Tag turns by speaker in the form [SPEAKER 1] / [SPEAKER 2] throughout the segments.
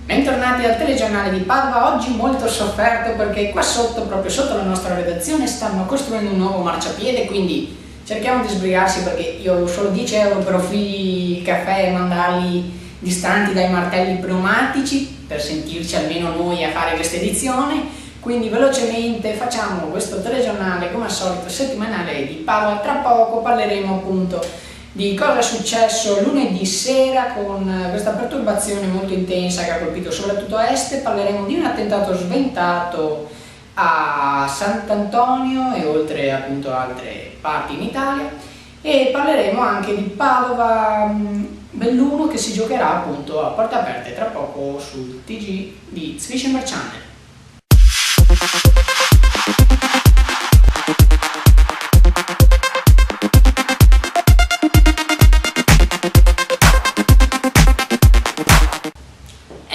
[SPEAKER 1] Bentornati al telegiornale di Padova, oggi molto sofferto perché qua sotto, proprio sotto la nostra redazione, stanno costruendo un nuovo marciapiede, quindi cerchiamo di sbrigarsi perché io ho solo 10 euro per offrirgli il caffè e mandarli distanti dai martelli pneumatici per sentirci almeno noi a fare questa edizione, quindi velocemente facciamo questo telegiornale come al solito settimanale di Padova. Tra poco parleremo appunto di cosa è successo lunedì sera con questa perturbazione molto intensa che ha colpito soprattutto Est. Parleremo di un attentato sventato a Sant'Antonio e oltre appunto altre parti in Italia, e parleremo anche di Padova Belluno che si giocherà appunto a porte aperte tra poco sul TG di Zwischimer Channel.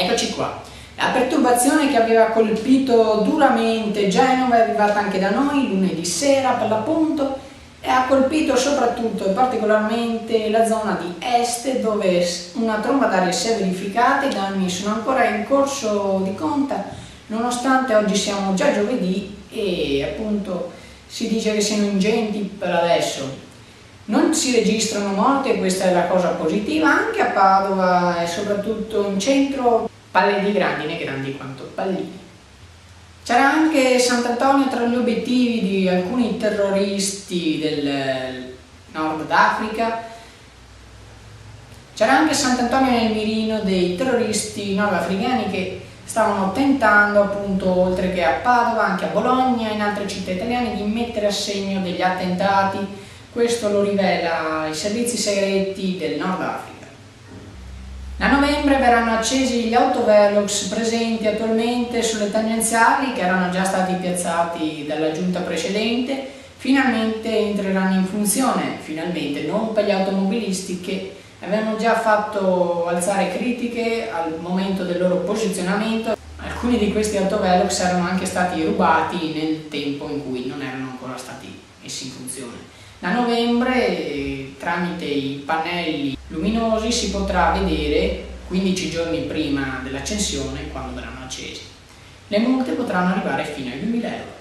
[SPEAKER 1] Eccoci qua, la perturbazione che aveva colpito duramente Genova è arrivata anche da noi lunedì sera per l'appunto e ha colpito soprattutto e particolarmente la zona di Est, dove una tromba d'aria si è verificata. I danni sono ancora in corso di conta nonostante oggi siamo già giovedì e appunto si dice che siano ingenti per adesso. Non si registrano morti e questa è la cosa positiva. Anche a Padova e soprattutto in centro palle di grandine grandi quanto palline. C'era anche Sant'Antonio tra gli obiettivi di alcuni terroristi del Nord d'Africa. C'era anche Sant'Antonio nel mirino dei terroristi nordafricani che stavano tentando appunto, oltre che a Padova, anche a Bologna e in altre città italiane, di mettere a segno degli attentati. Questo lo rivela i servizi segreti del Nord Africa. A novembre verranno accesi gli autovelox presenti attualmente sulle tangenziali che erano già stati piazzati dalla giunta precedente. Finalmente entreranno in funzione, finalmente, non per gli automobilisti che avevano già fatto alzare critiche al momento del loro posizionamento. Alcuni di questi autovelox erano anche stati rubati nel tempo in cui non erano ancora stati messi in funzione. Da novembre, tramite i pannelli luminosi, si potrà vedere 15 giorni prima dell'accensione, quando verranno accesi. Le multe potranno arrivare fino ai 2.000 euro.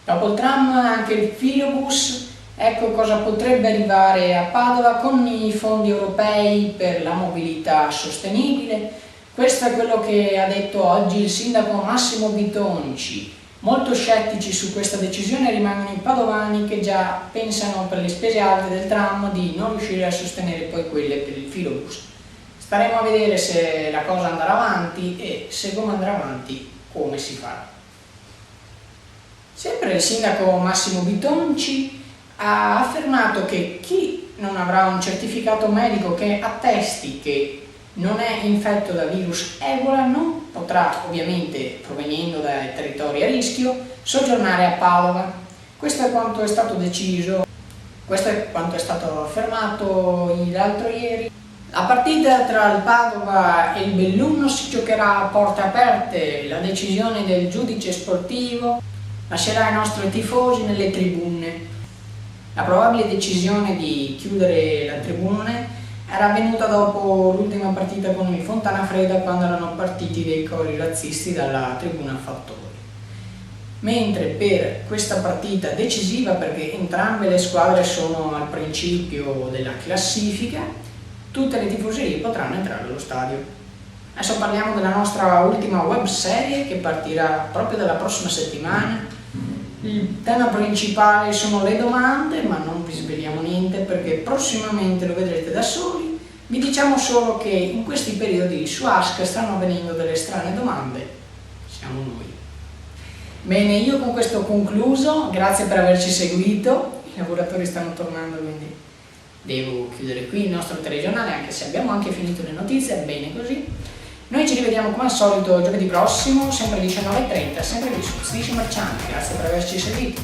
[SPEAKER 1] Dopo il tram anche il filobus. Ecco cosa potrebbe arrivare a Padova con i fondi europei per la mobilità sostenibile. Questo è quello che ha detto oggi il sindaco Massimo Bitonci. Molto scettici su questa decisione rimangono i padovani che già pensano per le spese alte del tram di non riuscire a sostenere poi quelle per il filobus. Staremo a vedere se la cosa andrà avanti e se come andrà avanti come si farà. Sempre il sindaco Massimo Bitonci ha affermato che chi non avrà un certificato medico che attesti che non è infetto da virus Ebola non potrà, ovviamente provenendo dai territori a rischio, soggiornare a Padova. Questo è quanto è stato deciso, questo è quanto è stato affermato l'altro ieri. La partita tra il Padova e il Belluno si giocherà a porte aperte. La decisione del giudice sportivo lascerà i nostri tifosi nelle tribune. La probabile decisione di chiudere le tribune era avvenuta dopo l'ultima partita con il Fontana Fredda, quando erano partiti dei cori razzisti dalla tribuna Fattori. Mentre per questa partita decisiva, perché entrambe le squadre sono al principio della classifica, tutte le tifoserie potranno entrare allo stadio. Adesso parliamo della nostra ultima web serie che partirà proprio dalla prossima settimana. Il tema principale sono le domande, ma non vi sveliamo niente perché prossimamente lo vedrete da soli. Vi diciamo solo che in questi periodi su Ask stanno avvenendo delle strane domande. Siamo noi. Bene, io con questo ho concluso, grazie per averci seguito. I lavoratori stanno tornando, quindi devo chiudere qui il nostro telegiornale, anche se abbiamo anche finito le notizie, bene così. Noi ci rivediamo come al solito giovedì prossimo, sempre alle 19:30, sempre qui su Zwischimer Channel. Grazie per averci seguito.